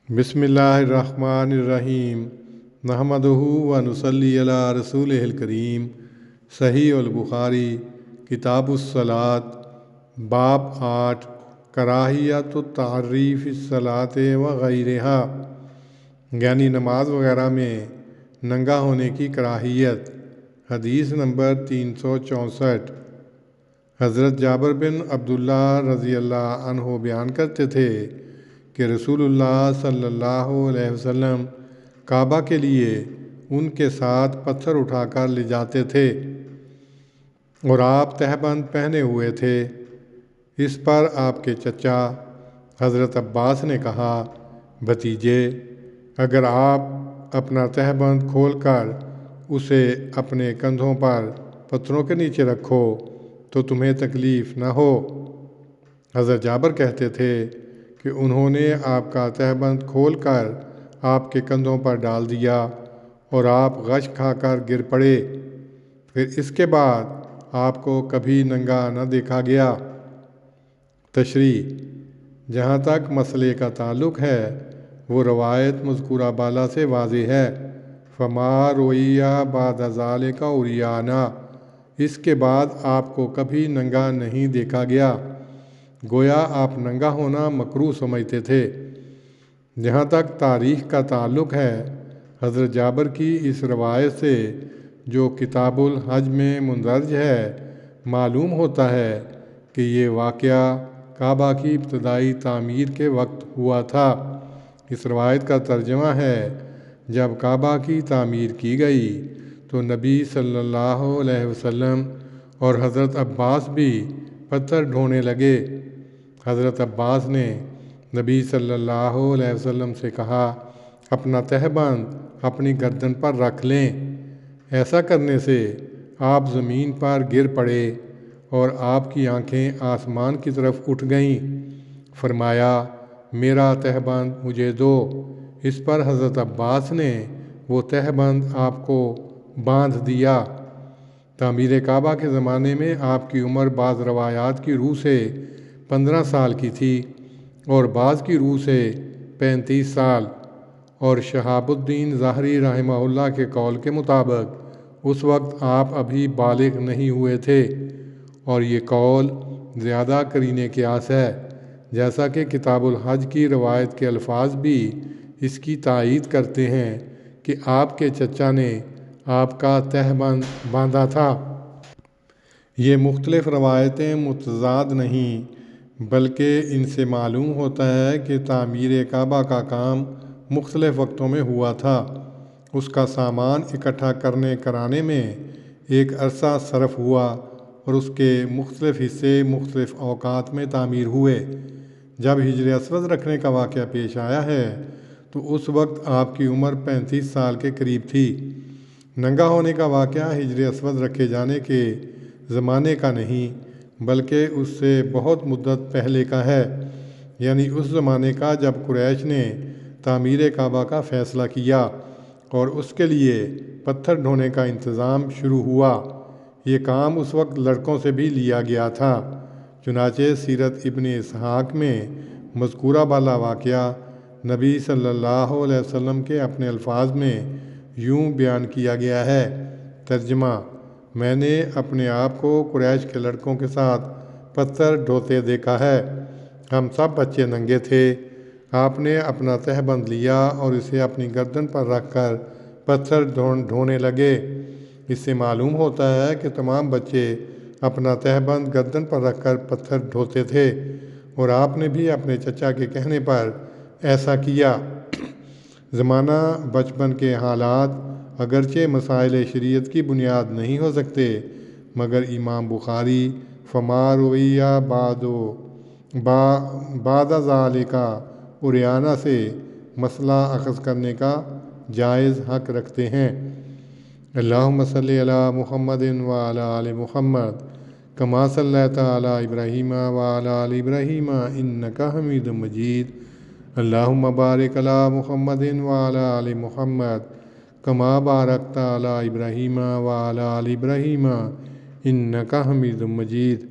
بسم اللہ الرحمن الرحیم نحمدہ و نصلی علی رسولہ الکریم۔ صحیح البخاری کتاب الصلاۃ باب 8 کراہیت التعری فی الصلاۃ وغیرہا، یعنی نماز وغیرہ میں ننگا ہونے کی کراہیت۔ حدیث نمبر 364۔ حضرت جابر بن عبداللہ رضی اللہ عنہ بیان کرتے تھے کہ رسول اللہ صلی اللہ علیہ وسلم کعبہ کے لیے ان کے ساتھ پتھر اٹھا کر لے جاتے تھے اور آپ تہبند پہنے ہوئے تھے۔ اس پر آپ کے چچا حضرت عباس نے کہا، بھتیجے، اگر آپ اپنا تہبند کھول کر اسے اپنے کندھوں پر پتھروں کے نیچے رکھو تو تمہیں تکلیف نہ ہو۔ حضرت جابر کہتے تھے کہ انہوں نے آپ کا تہبند کھول کر آپ کے کندھوں پر ڈال دیا اور آپ غش کھا کر گر پڑے، پھر اس کے بعد آپ کو کبھی ننگا نہ دیکھا گیا۔ تشریح: جہاں تک مسئلے کا تعلق ہے وہ روایت مذکورہ بالا سے واضح ہے۔ فما رویہ بعد ذالک عریانا، اس کے بعد آپ کو کبھی ننگا نہیں دیکھا گیا، گویا آپ ننگا ہونا مکروہ سمجھتے تھے۔ جہاں تک تاریخ کا تعلق ہے، حضرت جابر کی اس روایت سے جو کتاب الحج میں مندرج ہے معلوم ہوتا ہے کہ یہ واقعہ کعبہ کی ابتدائی تعمیر کے وقت ہوا تھا۔ اس روایت کا ترجمہ ہے، جب کعبہ کی تعمیر کی گئی تو نبی صلی اللہ علیہ وسلم اور حضرت عباس بھی پتھر ڈھونے لگے۔ حضرت عباس نے نبی صلی اللہ علیہ وسلم سے کہا، اپنا تہبند اپنی گردن پر رکھ لیں۔ ایسا کرنے سے آپ زمین پر گر پڑے اور آپ کی آنکھیں آسمان کی طرف اٹھ گئیں۔ فرمایا، میرا تہبند مجھے دو۔ اس پر حضرت عباس نے وہ تہبند آپ کو باندھ دیا۔ تعمیر کعبہ کے زمانے میں آپ کی عمر بعض روایات کی روح سے 15 سال کی تھی اور بعض کی روح سے 35 سال، اور شہاب الدین ظاہری رحمہ اللہ کے قول کے مطابق اس وقت آپ ابھی بالغ نہیں ہوئے تھے، اور یہ قول زیادہ قرینِ قیاس ہے، جیسا کہ کتاب الحج کی روایت کے الفاظ بھی اس کی تائید کرتے ہیں کہ آپ کے چچا نے آپ کا تہبند باندھا تھا۔ یہ مختلف روایتیں متضاد نہیں، بلکہ ان سے معلوم ہوتا ہے کہ تعمیر کعبہ کا کام مختلف وقتوں میں ہوا تھا۔ اس کا سامان اکٹھا کرنے کرانے میں ایک عرصہ صرف ہوا اور اس کے مختلف حصے مختلف اوقات میں تعمیر ہوئے۔ جب حجر اسود رکھنے کا واقعہ پیش آیا ہے تو اس وقت آپ کی عمر 35 سال کے قریب تھی۔ ننگا ہونے کا واقعہ حجر اسود رکھے جانے کے زمانے کا نہیں، بلکہ اس سے بہت مدت پہلے کا ہے، یعنی اس زمانے کا جب قریش نے تعمیر کعبہ کا فیصلہ کیا اور اس کے لیے پتھر ڈھونے کا انتظام شروع ہوا۔ یہ کام اس وقت لڑکوں سے بھی لیا گیا تھا۔ چنانچہ سیرت ابن اسحاق میں مذکورہ بالا واقعہ نبی صلی اللہ علیہ وسلم کے اپنے الفاظ میں یوں بیان کیا گیا ہے۔ ترجمہ: میں نے اپنے آپ کو قریش کے لڑکوں کے ساتھ پتھر ڈھوتے دیکھا ہے۔ ہم سب بچے ننگے تھے۔ آپ نے اپنا تہبند لیا اور اسے اپنی گردن پر رکھ کر پتھر ڈھونے لگے۔ اس سے معلوم ہوتا ہے کہ تمام بچے اپنا تہبند گردن پر رکھ کر پتھر ڈھوتے تھے، اور آپ نے بھی اپنے چچا کے کہنے پر ایسا کیا۔ زمانہ بچپن کے حالات اگرچہ مسائل شریعت کی بنیاد نہیں ہو سکتے، مگر امام بخاری فما رویہ بعد ذالک عریانا سے مسئلہ اخذ کرنے کا جائز حق رکھتے ہیں۔ اللہم صلی علی محمد وعلی آل محمد کما صلیت علی ابراہیم وعلی آل ابراہیم انک حمید مجید۔ اللہم بارک علی محمد وعلی آل محمد کما بارکت علی ابراہیم وعلی آل ابراہیم انک حمید مجید۔